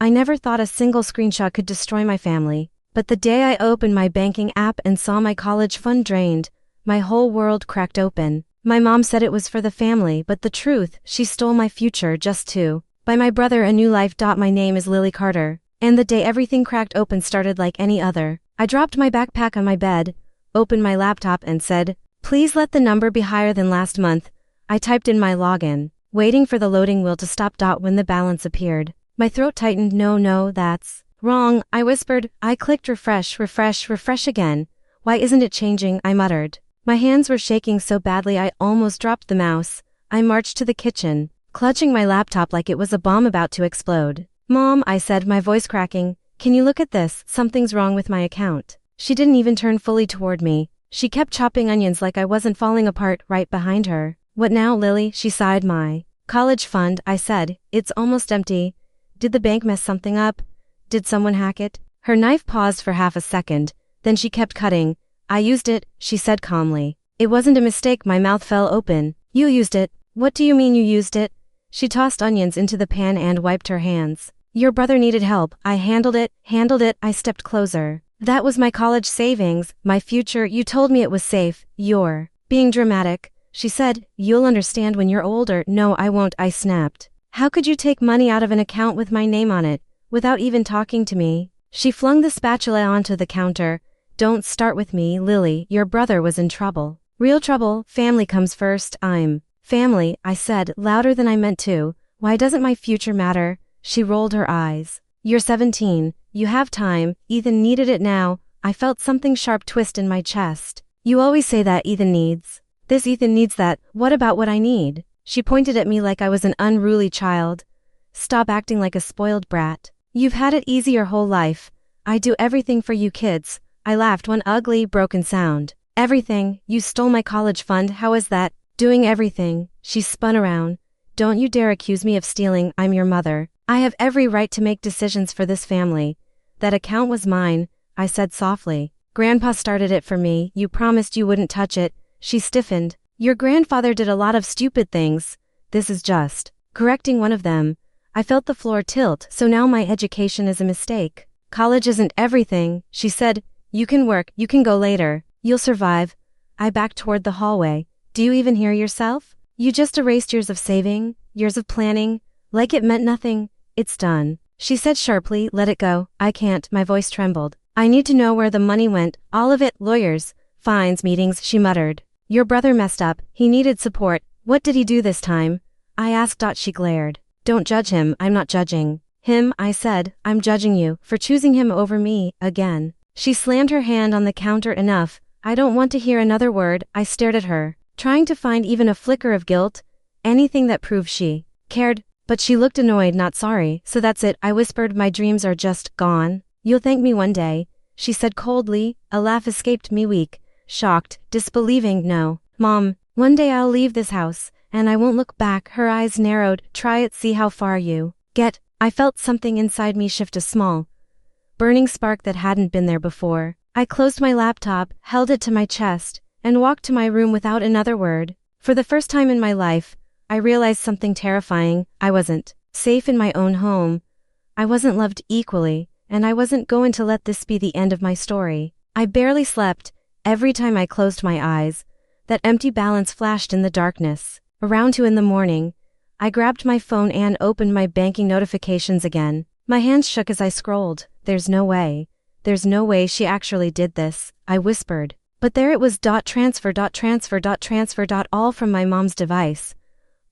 I never thought a single screenshot could destroy my family. But the day I opened my banking app and saw my college fund drained, my whole world cracked open. My mom said it was for the family, but the truth, she stole my future just to buy my brother a new life. My name is Lily Carter. And the day everything cracked open started like any other. I dropped my backpack on my bed, opened my laptop and said, "Please let the number be higher than last month." I typed in my login, waiting for the loading wheel to stop. When the balance appeared, my throat tightened. No, that's wrong, I whispered. I clicked refresh again. Why isn't it changing? I muttered. My hands were shaking so badly I almost dropped the mouse. I marched to the kitchen, clutching my laptop like it was a bomb about to explode. "Mom," I said, my voice cracking, "can you look at this? Something's wrong with my account." She didn't even turn fully toward me. She kept chopping onions like I wasn't falling apart right behind her. "What now, Lily?" she sighed. "My college fund," I said. "It's almost empty." "Did the bank mess something up? Did someone hack it?" Her knife paused for half a second, then she kept cutting. "I used it," she said calmly. "It wasn't a mistake." My mouth fell open. "You used it? What do you mean you used it?" She tossed onions into the pan and wiped her hands. "Your brother needed help. I handled it. I stepped closer. "That was my college savings, my future. You told me it was safe." "You're being dramatic," she said. "You'll understand when you're older." "No, I won't," I snapped. "How could you take money out of an account with my name on it, without even talking to me?" She flung the spatula onto the counter. "Don't start with me, Lily. Your brother was in trouble. Real trouble. Family comes first." "I'm family," I said, louder than I meant to. "Why doesn't my future matter?" She rolled her eyes. "You're 17. You have time. Ethan needed it now." I felt something sharp twist in my chest. "You always say that Ethan needs this, Ethan needs that. What about what I need?" She pointed at me like I was an unruly child. "Stop acting like a spoiled brat. You've had it easy your whole life. I do everything for you kids." I laughed, one ugly, broken sound. "Everything? You stole my college fund. How is that doing everything?" She spun around. "Don't you dare accuse me of stealing. I'm your mother. I have every right to make decisions for this family." "That account was mine," I said softly. "Grandpa started it for me. You promised you wouldn't touch it." She stiffened. "Your grandfather did a lot of stupid things. This is just correcting one of them." I felt the floor tilt. "So now my education is a mistake. College isn't everything," she said. "You can work, you can go later. You'll survive." I backed toward the hallway. "Do you even hear yourself? You just erased years of saving, years of planning, like it meant nothing. It's done." She said sharply, "Let it go." "I can't," my voice trembled. "I need to know where the money went. All of it. Lawyers, fines, meetings," she muttered. "Your brother messed up. He needed support. What did he do this time?" I asked. She glared. "Don't judge him." "I'm not judging him," I said. "I'm judging you for choosing him over me again." She slammed her hand on the counter. "Enough. I don't want to hear another word." I stared at her, trying to find even a flicker of guilt, anything that proved she cared. But she looked annoyed, not sorry. "So that's it," I whispered. "My dreams are just gone." "You'll thank me one day," she said coldly. A laugh escaped me, weak, shocked, disbelieving. "No, Mom. One day I'll leave this house, and I won't look back." Her eyes narrowed. "Try it, see how far you get." I felt something inside me shift, a small, burning spark that hadn't been there before. I closed my laptop, held it to my chest, and walked to my room without another word. For the first time in my life, I realized something terrifying. I wasn't safe in my own home. I wasn't loved equally, and I wasn't going to let this be the end of my story. I barely slept. Every time I closed my eyes, that empty balance flashed in the darkness. Around 2 in the morning, I grabbed my phone and opened my banking notifications again. My hands shook as I scrolled. There's no way she actually did this," I whispered. But there it was. Transfer, all from my mom's device.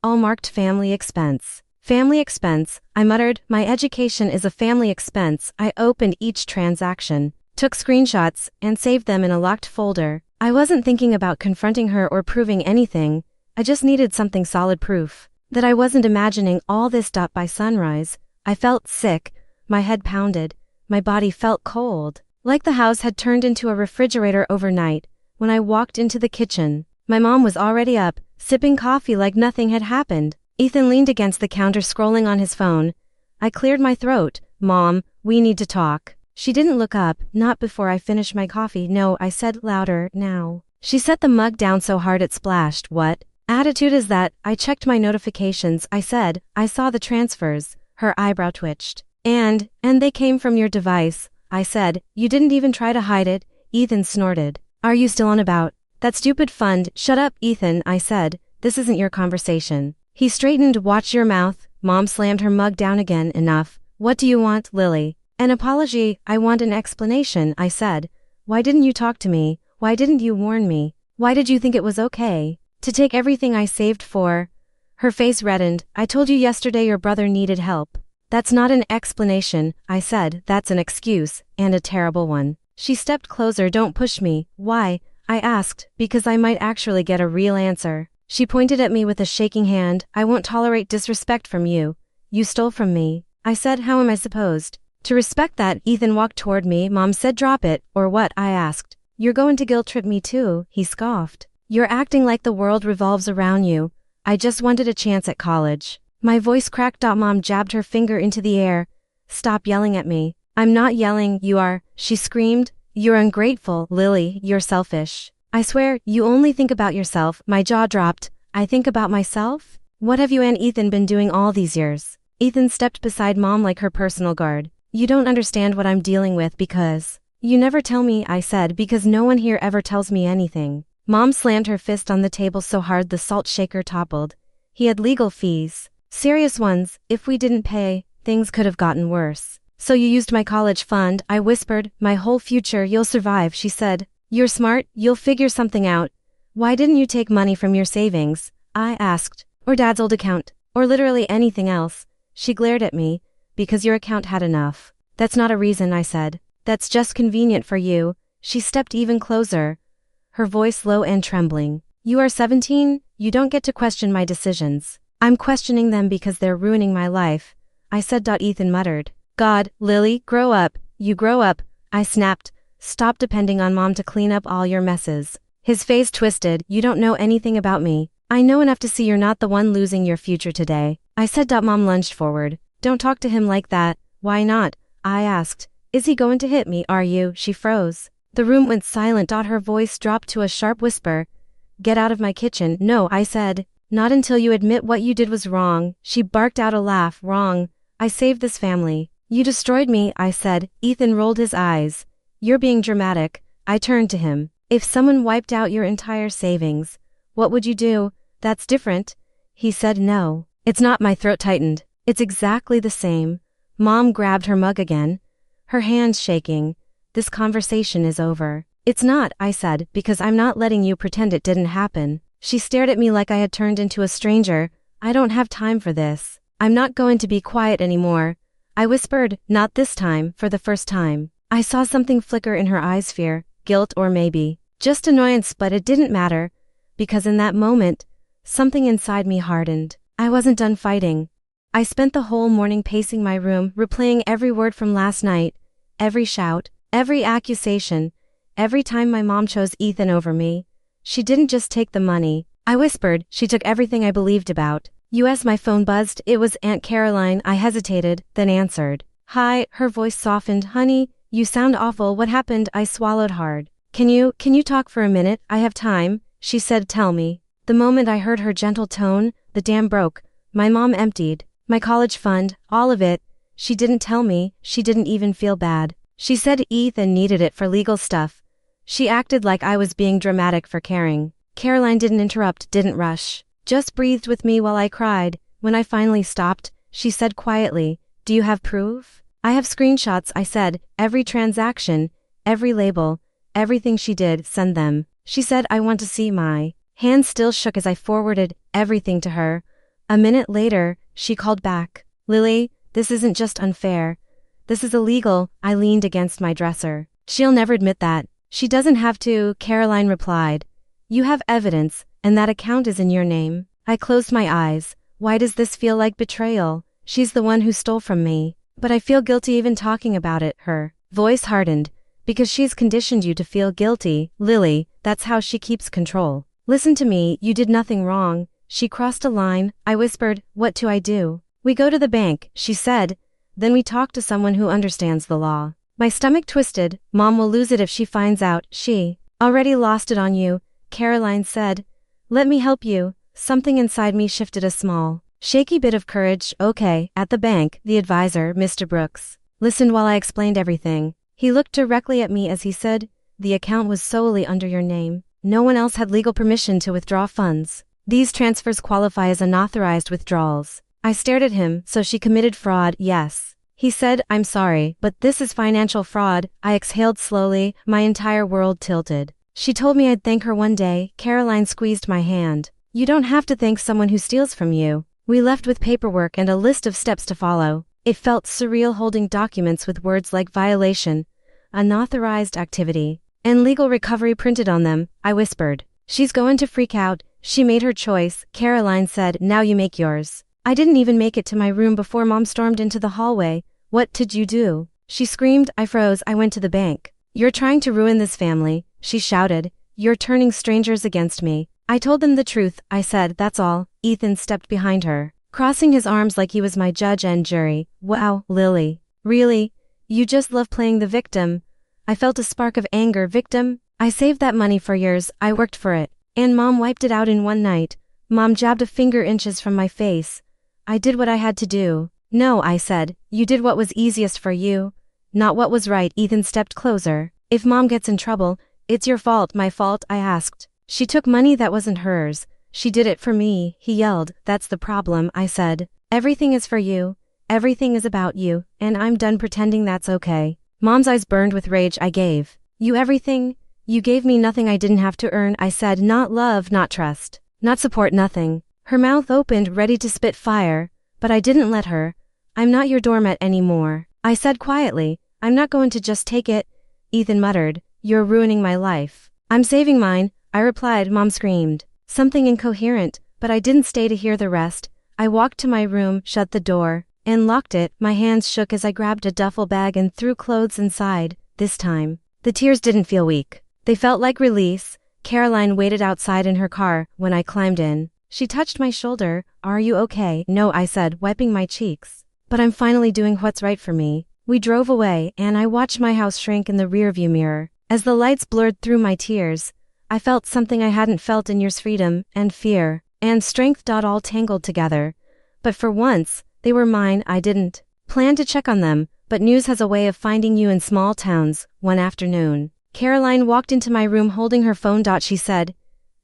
All marked family expense. "Family expense," I muttered. "My education is a family expense." I opened each transaction, took screenshots, and saved them in a locked folder. I wasn't thinking about confronting her or proving anything. I just needed something solid, proof that I wasn't imagining all this. By sunrise, I felt sick. My head pounded. My body felt cold, like the house had turned into a refrigerator overnight. When I walked into the kitchen, my mom was already up, sipping coffee like nothing had happened. Ethan leaned against the counter scrolling on his phone. I cleared my throat. "Mom, we need to talk." She didn't look up, not before I finished my coffee. "No," I said louder now. She set the mug down so hard it splashed. "What attitude is that?" I checked my notifications. I said, "I saw the transfers." Her eyebrow twitched. And they came from your device, I said. You didn't even try to hide it, Ethan snorted. Are you still on about that stupid fund? Shut up, Ethan, I said. This isn't your conversation. He straightened. Watch your mouth. Mom slammed her mug down again. Enough. What do you want, Lily? An apology. I want an explanation, I said. Why didn't you talk to me? Why didn't you warn me? Why did you think it was okay to take everything I saved for? Her face reddened. I told you yesterday your brother needed help. That's not an explanation, I said. That's an excuse, and a terrible one. She stepped closer. Don't push me. Why? I asked, because I might actually get a real answer. She pointed at me with a shaking hand. I won't tolerate disrespect from you. You stole from me. I said. How am I supposed to respect that? Ethan walked toward me. Mom said drop it, or what? I asked. You're going to guilt trip me too, he scoffed. You're acting like the world revolves around you. I just wanted a chance at college. My voice cracked. Mom jabbed her finger into the air. Stop yelling at me. I'm not yelling. You are, she screamed. You're ungrateful, Lily. You're selfish. I swear, you only think about yourself. My jaw dropped. I think about myself? What have you and Ethan been doing all these years? Ethan stepped beside Mom like her personal guard. You don't understand what I'm dealing with because you never tell me, I said, because no one here ever tells me anything. Mom slammed her fist on the table so hard the salt shaker toppled. He had legal fees. Serious ones. If we didn't pay, things could have gotten worse. So you used my college fund, I whispered. My whole future. You'll survive, she said. You're smart, you'll figure something out. Why didn't you take money from your savings? I asked. Or Dad's old account. Or literally anything else. She glared at me. Because your account had enough. That's not a reason, I said. That's just convenient for you. She stepped even closer. Her voice low and trembling. You are 17, you don't get to question my decisions. I'm questioning them because they're ruining my life. I said. Ethan muttered. God, Lily, grow up. You grow up. I snapped. Stop depending on Mom to clean up all your messes. His face twisted. You don't know anything about me. I know enough to see you're not the one losing your future today. I said. Mom lunged forward. Don't talk to him like that. Why not? I asked. Is he going to hit me? Are you? She froze. The room went silent. Her voice dropped to a sharp whisper. Get out of my kitchen. No, I said. Not until you admit what you did was wrong. She barked out a laugh. Wrong. I saved this family. You destroyed me, I said. Ethan rolled his eyes. You're being dramatic. I turned to him. If someone wiped out your entire savings, what would you do? That's different. He said. No. It's not. My throat tightened. It's exactly the same. Mom grabbed her mug again. Her hands shaking. This conversation is over. It's not, I said, because I'm not letting you pretend it didn't happen. She stared at me like I had turned into a stranger. I don't have time for this. I'm not going to be quiet anymore. I whispered. Not this time. For the first time. I saw something flicker in her eyes. Fear, guilt, or maybe just annoyance, but it didn't matter. Because in that moment, something inside me hardened. I wasn't done fighting. I spent the whole morning pacing my room, replaying every word from last night, every shout, every accusation, every time my mom chose Ethan over me. She didn't just take the money, I whispered. She took everything I believed about. US. My phone buzzed. It was Aunt Caroline. I hesitated, then answered. Hi. Her voice softened. Honey, you sound awful. What happened? I swallowed hard. Can you talk for a minute? I have time, she said. Tell me. The moment I heard her gentle tone, the dam broke. My mom emptied my college fund, all of it. She didn't tell me. She didn't even feel bad. She said Ethan needed it for legal stuff. She acted like I was being dramatic for caring. Caroline didn't interrupt, didn't rush. Just breathed with me while I cried. When I finally stopped, she said quietly, do you have proof? I have screenshots, I said. Every transaction, every label, everything she did. Send them. She said. I want to see. My hand still shook as I forwarded everything to her. A minute later, she called back. Lily, this isn't just unfair. This is illegal. I leaned against my dresser. She'll never admit that. She doesn't have to, Caroline replied. You have evidence, and that account is in your name. I closed my eyes. Why does this feel like betrayal? She's the one who stole from me. But I feel guilty even talking about it. Her voice hardened. Because she's conditioned you to feel guilty, Lily. That's how she keeps control. Listen to me, you did nothing wrong. She crossed a line. I whispered. What do I do? We go to the bank, she said. Then we talk to someone who understands the law. My stomach twisted. Mom will lose it if she finds out. She already lost it on you, Caroline said. Let me help you. Something inside me shifted a small Shaky bit of courage, okay. At the bank, the advisor, Mr. Brooks, listened while I explained everything. He looked directly at me as he said, the account was solely under your name. No one else had legal permission to withdraw funds. These transfers qualify as unauthorized withdrawals. I stared at him, so she committed fraud, yes. He said, I'm sorry, but this is financial fraud. I exhaled slowly, my entire world tilted. She told me I'd thank her one day. Caroline squeezed my hand. You don't have to thank someone who steals from you. We left with paperwork and a list of steps to follow. It felt surreal holding documents with words like violation, unauthorized activity, and legal recovery printed on them. I whispered. She's going to freak out. She made her choice. Caroline said, now you make yours. I didn't even make it to my room before Mom stormed into the hallway. What did you do? She screamed. I froze. I went to the bank. You're trying to ruin this family, she shouted. You're turning strangers against me. I told them the truth, I said, that's all. Ethan stepped behind her, crossing his arms like he was my judge and jury. Wow, Lily. Really? You just love playing the victim. I felt a spark of anger. Victim? I saved that money for years. I worked for it. And Mom wiped it out in one night. Mom jabbed a finger inches from my face. I did what I had to do. No, I said. You did what was easiest for you. Not what was right. Ethan stepped closer. If Mom gets in trouble, it's your fault. My fault, I asked. She took money that wasn't hers. She did it for me, he yelled. That's the problem, I said. Everything is for you. Everything is about you, and I'm done pretending that's okay. Mom's eyes burned with rage. I gave you everything. You gave me nothing I didn't have to earn, I said. Not love, not trust, not support, nothing. Her mouth opened, ready to spit fire, but I didn't let her. I'm not your doormat anymore, I said quietly. I'm not going to just take it. Ethan muttered, you're ruining my life. I'm saving mine, I replied. Mom screamed. Something incoherent, but I didn't stay to hear the rest. I walked to my room, shut the door, and locked it. My hands shook as I grabbed a duffel bag and threw clothes inside. This time, the tears didn't feel weak. They felt like release. Caroline waited outside in her car when I climbed in. She touched my shoulder. Are you okay? No, I said, wiping my cheeks. But I'm finally doing what's right for me. We drove away, and I watched my house shrink in the rearview mirror. As the lights blurred through my tears, I felt something I hadn't felt in years: freedom, and fear, and strength. All tangled together. But for once, they were mine. I didn't plan to check on them, but news has a way of finding you in small towns. One afternoon, Caroline walked into my room holding her phone. She said,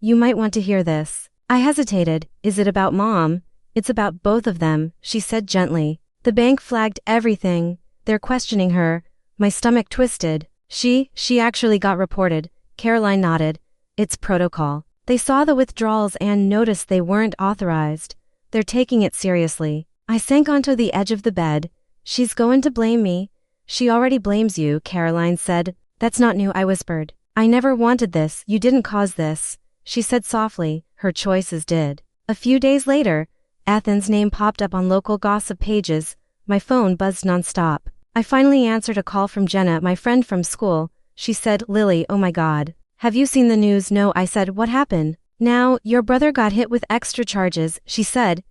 you might want to hear this. I hesitated. Is it about Mom? It's about both of them, she said gently. The bank flagged everything. They're questioning her. My stomach twisted. She actually got reported. Caroline nodded. It's protocol. They saw the withdrawals and noticed they weren't authorized. They're taking it seriously. I sank onto the edge of the bed. She's going to blame me. She already blames you, Caroline said. That's not new, I whispered. I never wanted this. You didn't cause this, she said softly. Her choices did. A few days later, Ethan's name popped up on local gossip pages. My phone buzzed nonstop. I finally answered a call from Jenna, my friend from school. She said, Lily, oh my God. Have you seen the news? No, I said. What happened? Now, your brother got hit with extra charges, she said.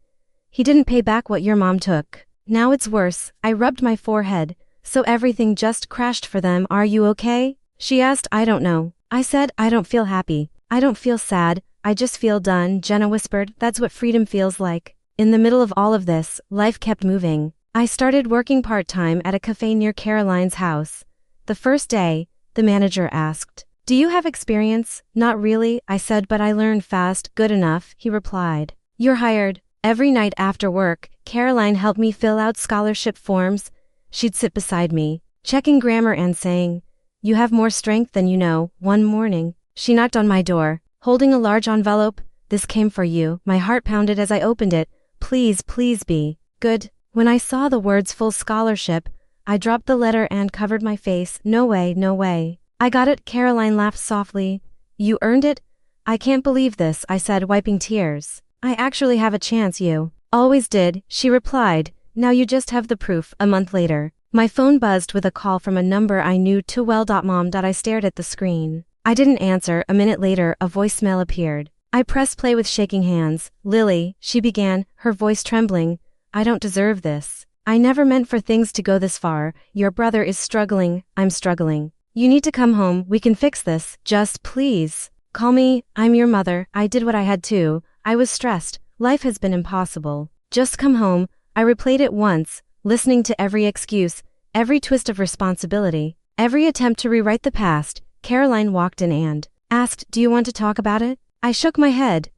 He didn't pay back what your mom took. Now it's worse. I rubbed my forehead. So everything just crashed for them. Are you okay? She asked. I don't know. I said, I don't feel happy. I don't feel sad. I just feel done. Jenna whispered. That's what freedom feels like. In the middle of all of this, life kept moving. I started working part-time at a cafe near Caroline's house. The first day, the manager asked, do you have experience? Not really, I said, but I learned fast. Good enough, he replied. You're hired. Every night after work, Caroline helped me fill out scholarship forms. She'd sit beside me, checking grammar and saying, you have more strength than you know. One morning, she knocked on my door, holding a large envelope. This came for you. My heart pounded as I opened it. Please, please be good. When I saw the words full scholarship, I dropped the letter and covered my face. No way, no way. I got it. Caroline laughed softly. You earned it? I can't believe this, I said, wiping tears. I actually have a chance. You always did, she replied. Now you just have the proof. A month later, my phone buzzed with a call from a number I knew too well. Mom. I stared at the screen. I didn't answer. A minute later, a voicemail appeared. I pressed play with shaking hands. Lily, she began, her voice trembling. I don't deserve this. I never meant for things to go this far. Your brother is struggling. I'm struggling. You need to come home. We can fix this. Just please call me. I'm your mother. I did what I had to. I was stressed. Life has been impossible. Just come home. I replayed it once, listening to every excuse, every twist of responsibility, every attempt to rewrite the past. Caroline walked in and asked, "Do you want to talk about it?" I shook my head.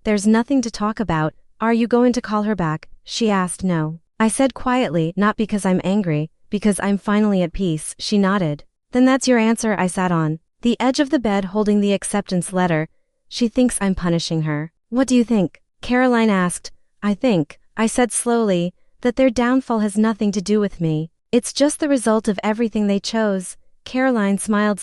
"There's nothing to talk about." "Are you going to call her back?" she asked. "No," I said quietly, "not because I'm angry, because I'm finally at peace." She nodded. "Then that's your answer." I sat on the edge of the bed holding the acceptance letter. "She thinks I'm punishing her." "What do you think?" Caroline asked. I said slowly, that their downfall has nothing to do with me. It's just the result of everything they chose." Caroline smiled